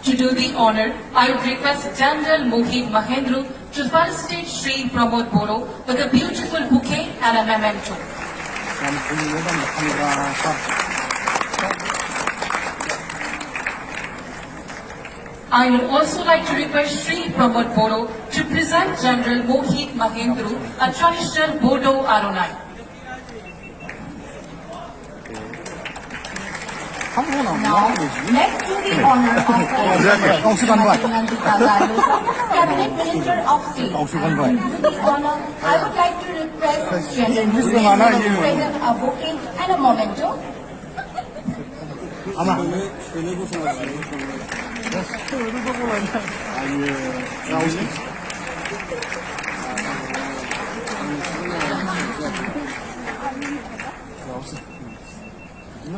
To do the honor, I would request General Mohit Mahendru to felicitate Sri Pramod Boro with a beautiful bouquet and a memento. I would also like to request Sri Pramod Boro to present General Mohit Mahendru a traditional Boro Aronnaikhow. Now, let's do the honor of Cabinet Minister of State. To do the honor, I would like to request General Mohit to present a bouquet and a memento.